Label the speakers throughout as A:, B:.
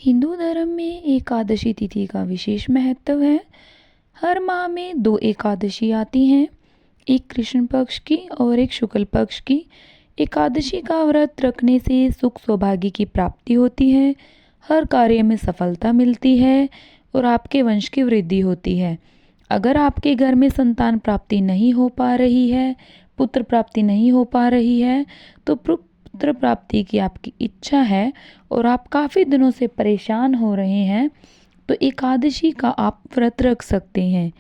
A: हिंदू धर्म में एकादशी तिथि का विशेष महत्व है। हर माह में दो एकादशी आती हैं, एक कृष्ण पक्ष की और एक शुक्ल पक्ष की। एकादशी का व्रत रखने से सुख सौभाग्य की प्राप्ति होती है, हर कार्य में सफलता मिलती है और आपके वंश की वृद्धि होती है। अगर आपके घर में संतान प्राप्ति नहीं हो पा रही है, पुत्र प्राप्ति नहीं हो पा रही है, तो पुत्र प्राप्ति की आपकी इच्छा है और आप काफ़ी दिनों से परेशान हो रहे हैं, तो एकादशी का आप व्रत रख सकते हैं।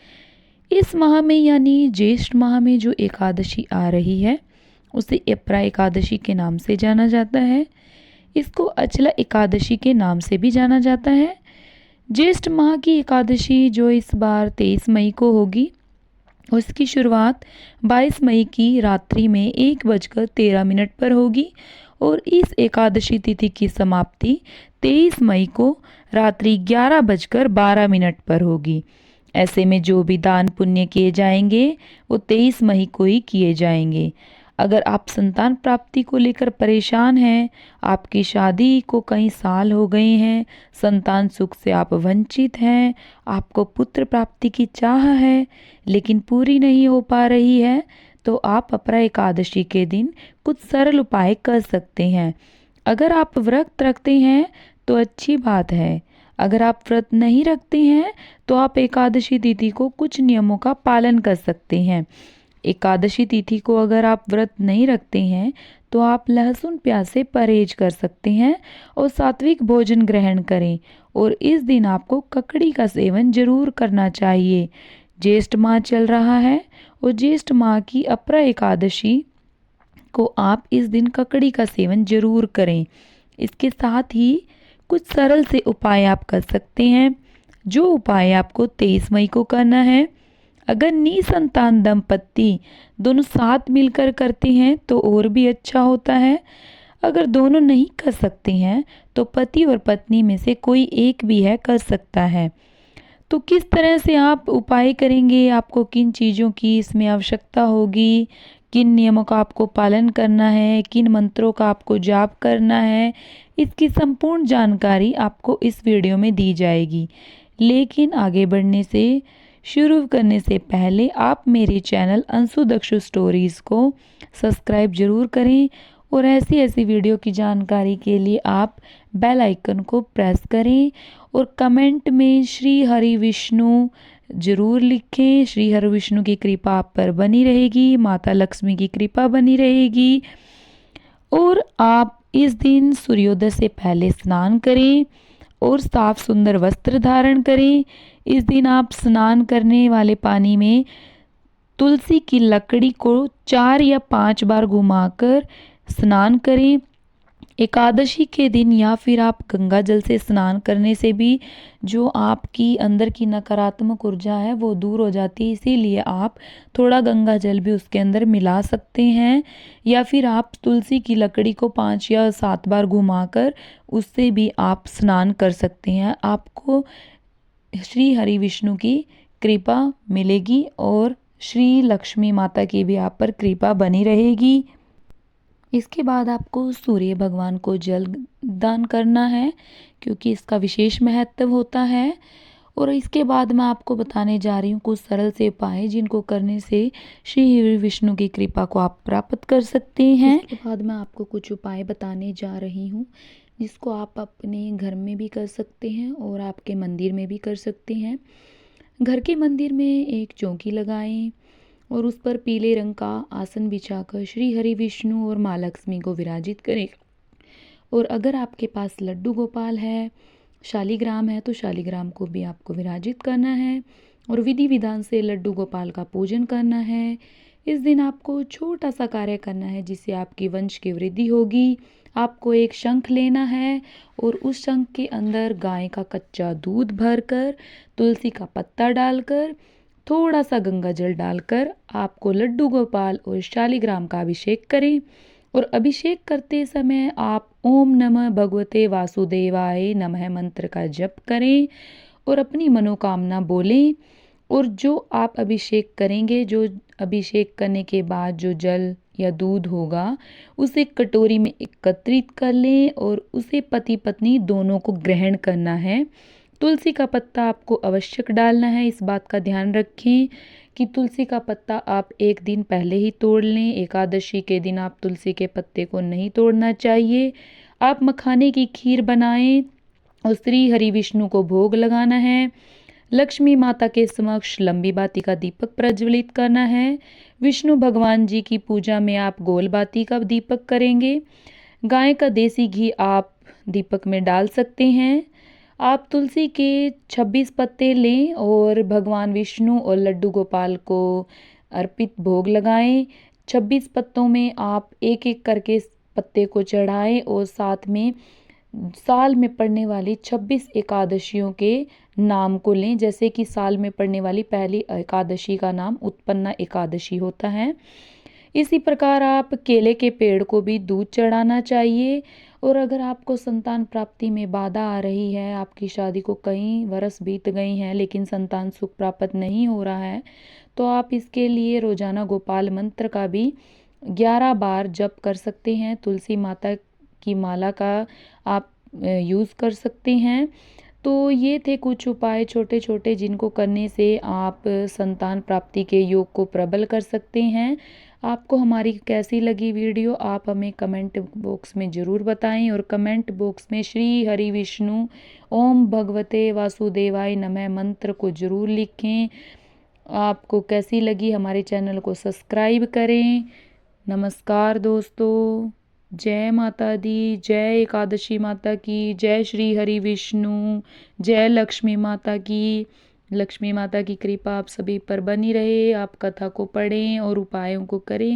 A: इस माह में यानी ज्येष्ठ माह में जो एकादशी आ रही है उसे अपरा एकादशी के नाम से जाना जाता है। इसको अचला एकादशी के नाम से भी जाना जाता है। ज्येष्ठ माह की एकादशी जो इस बार 23 मई को होगी, उसकी शुरुआत 22 मई की रात्रि में 1:13 पर होगी और इस एकादशी तिथि की समाप्ति 23 मई को रात्रि 11:12 पर होगी। ऐसे में जो भी दान पुण्य किए जाएंगे वो 23 मई को ही किए जाएंगे। अगर आप संतान प्राप्ति को लेकर परेशान हैं, आपकी शादी को कई साल हो गए हैं, संतान सुख से आप वंचित हैं, आपको पुत्र प्राप्ति की चाह है लेकिन पूरी नहीं हो पा रही है, तो आप अपरा एकादशी के दिन कुछ सरल उपाय कर सकते हैं। अगर आप व्रत रखते हैं तो अच्छी बात है, अगर आप व्रत नहीं रखते हैं तो आप एकादशी तिथि को कुछ नियमों का पालन कर सकते हैं। एकादशी तिथि को अगर आप व्रत नहीं रखते हैं तो आप लहसुन प्याज से परहेज कर सकते हैं और सात्विक भोजन ग्रहण करें और इस दिन आपको ककड़ी का सेवन जरूर करना चाहिए। ज्येष्ठ माह चल रहा है और ज्येष्ठ माह की अपरा एकादशी को आप इस दिन ककड़ी का सेवन जरूर करें। इसके साथ ही कुछ सरल से उपाय आप कर सकते हैं, जो उपाय आपको 23 मई को करना है। अगर निसंतान दंपत्ति दोनों साथ मिलकर करते हैं तो और भी अच्छा होता है। अगर दोनों नहीं कर सकते हैं तो पति और पत्नी में से कोई एक भी है कर सकता है। तो किस तरह से आप उपाय करेंगे, आपको किन चीज़ों की इसमें आवश्यकता होगी, किन नियमों का आपको पालन करना है, किन मंत्रों का आपको जाप करना है, इसकी संपूर्ण जानकारी आपको इस वीडियो में दी जाएगी। लेकिन आगे बढ़ने से शुरू करने से पहले आप मेरे चैनल अंशु दक्षु स्टोरीज़ को सब्सक्राइब जरूर करें और ऐसी ऐसी वीडियो की जानकारी के लिए आप बेल आइकन को प्रेस करें और कमेंट में श्री हरि विष्णु जरूर लिखें। श्री हरि विष्णु की कृपा आप पर बनी रहेगी, माता लक्ष्मी की कृपा बनी रहेगी। और आप इस दिन सूर्योदय से पहले स्नान करें और साफ सुंदर वस्त्र धारण करें। इस दिन आप स्नान करने वाले पानी में तुलसी की लकड़ी को 4 या 5 बार घुमाकर स्नान करें। एकादशी के दिन या फिर आप गंगा जल से स्नान करने से भी जो आपकी अंदर की नकारात्मक ऊर्जा है वो दूर हो जाती है, इसीलिए आप थोड़ा गंगा जल भी उसके अंदर मिला सकते हैं। या फिर आप तुलसी की लकड़ी को 5 या 7 बार घुमाकर उससे भी आप स्नान कर सकते हैं। आपको श्री हरि विष्णु की कृपा मिलेगी और श्री लक्ष्मी माता की भी आप पर कृपा बनी रहेगी। इसके बाद आपको सूर्य भगवान को जल दान करना है क्योंकि इसका विशेष महत्व होता है। और इसके बाद मैं आपको बताने जा रही हूँ कुछ सरल से उपाय जिनको करने से श्री विष्णु की कृपा को आप प्राप्त कर सकते हैं। इसके बाद मैं आपको कुछ उपाय बताने जा रही हूँ जिसको आप अपने घर में भी कर सकते हैं और आपके मंदिर में भी कर सकते हैं। घर के मंदिर में एक चौकी लगाएं और उस पर पीले रंग का आसन बिछाकर श्री हरि विष्णु और माँ लक्ष्मी को विराजित करें। और अगर आपके पास लड्डू गोपाल है, शालिग्राम है, तो शालिग्राम को भी आपको विराजित करना है और विधि विधान से लड्डू गोपाल का पूजन करना है। इस दिन आपको छोटा सा कार्य करना है जिससे आपकी वंश की वृद्धि होगी। आपको एक शंख लेना है और उस शंख के अंदर गाय का कच्चा दूध भरकर, तुलसी का पत्ता डालकर, थोड़ा सा गंगा जल डालकर आपको लड्डू गोपाल और शालिग्राम का अभिषेक करें। और अभिषेक करते समय आप ओम नमः भगवते वासुदेवाय नमः मंत्र का जप करें और अपनी मनोकामना बोलें। और जो आप अभिषेक करेंगे, जो अभिषेक करने के बाद जो जल या दूध होगा उसे कटोरी में एकत्रित कर लें और उसे पति पत्नी दोनों को ग्रहण करना है। तुलसी का पत्ता आपको आवश्यक डालना है। इस बात का ध्यान रखें कि तुलसी का पत्ता आप एक दिन पहले ही तोड़ लें। एकादशी के दिन आप तुलसी के पत्ते को नहीं तोड़ना चाहिए। आप मखाने की खीर बनाएं और श्री हरि विष्णु को भोग लगाना है। लक्ष्मी माता के समक्ष लंबी बाती का दीपक प्रज्वलित करना है। विष्णु भगवान जी की पूजा में आप गोल बाती का दीपक करेंगे। गाय का देसी घी आप दीपक में डाल सकते हैं। आप तुलसी के 26 पत्ते लें और भगवान विष्णु और लड्डू गोपाल को अर्पित भोग लगाएं। 26 पत्तों में आप एक एक करके पत्ते को चढ़ाएं और साथ में साल में पड़ने वाली 26 एकादशियों के नाम को लें। जैसे कि साल में पड़ने वाली पहली एकादशी का नाम उत्पन्ना एकादशी होता है। इसी प्रकार आप केले के पेड़ को भी दूध चढ़ाना चाहिए। और अगर आपको संतान प्राप्ति में बाधा आ रही है, आपकी शादी को कई वर्ष बीत गई हैं लेकिन संतान सुख प्राप्त नहीं हो रहा है, तो आप इसके लिए रोजाना गोपाल मंत्र का भी 11 बार जप कर सकते हैं। तुलसी माता की माला का आप यूज़ कर सकते हैं। तो ये थे कुछ उपाय छोटे छोटे जिनको करने से आप संतान प्राप्ति के योग को प्रबल कर सकते हैं। आपको हमारी कैसी लगी वीडियो आप हमें कमेंट बॉक्स में ज़रूर बताएं और कमेंट बॉक्स में श्री हरि विष्णु ओम भगवते वासुदेवाय नमः मंत्र को ज़रूर लिखें। आपको कैसी लगी हमारे चैनल को सब्सक्राइब करें। नमस्कार दोस्तों, जय माता दी, जय एकादशी माता की, जय श्री हरि विष्णु, जय लक्ष्मी माता की। लक्ष्मी माता की कृपा आप सभी पर बनी रहे। आप कथा को पढ़ें और उपायों को करें।